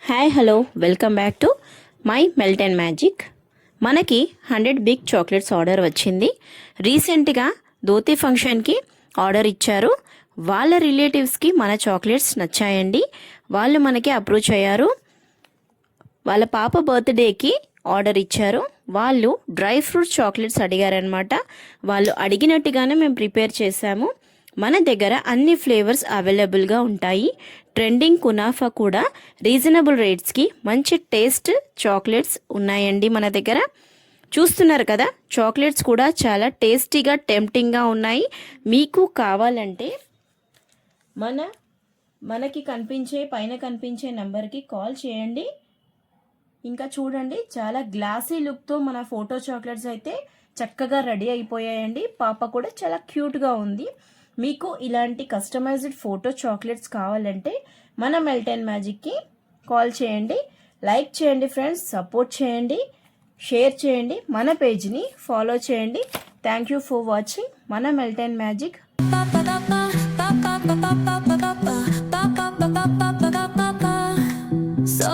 Hi hello welcome back to my melt and magic. మనకి 100 big chocolates order వచ్చింది. రీసెంట్గా ధోతి ఫంక్షన్కి ఆర్డర్ ఇచ్చారు. వాళ్ళ రిలేటివ్స్కి మన చాక్లెట్స్ నచ్చాయండి. వాళ్ళు మనకి అప్రోచ్ అయ్యారు. వాళ్ళ పాప బర్త్డేకి ఆర్డర్ ఇచ్చారు. వాళ్ళు డ్రై ఫ్రూట్ చాక్లెట్స్ అడిగారనమాట. వాళ్ళు అడిగినట్టుగానే మేము ప్రిపేర్ చేశాము. మన దగ్గర అన్ని ఫ్లేవర్స్ అవైలబుల్గా ఉంటాయి. ట్రెండింగ్ కునాఫా కూడా రీజనబుల్ రేట్స్కి మంచి టేస్ట్ చాక్లెట్స్ ఉన్నాయండి మన దగ్గర. చూస్తున్నారు కదా, చాక్లెట్స్ కూడా చాలా టేస్టీగా టెంప్టింగ్గా ఉన్నాయి. మీకు కావాలంటే మనకి పైన కనిపించే నెంబర్కి కాల్ చేయండి. ఇంకా చూడండి, చాలా గ్లాసీ లుక్తో మన ఫోటో చాక్లెట్స్ అయితే చక్కగా రెడీ అయిపోయాయండి. పాప కూడా చాలా క్యూట్గా ఉంది. మీకు ఇలాంటి కస్టమైజ్డ్ ఫోటో చాక్లెట్స్ కావాలంటే మన మెల్ట్ అండ్ మ్యాజిక్కి కాల్ చేయండి. లైక్ చేయండి ఫ్రెండ్స్, సపోర్ట్ చేయండి, షేర్ చేయండి, మన పేజ్ని ఫాలో చేయండి. థ్యాంక్ యూ ఫర్ వాచింగ్ మన మెల్ట్ అండ్ మ్యాజిక్.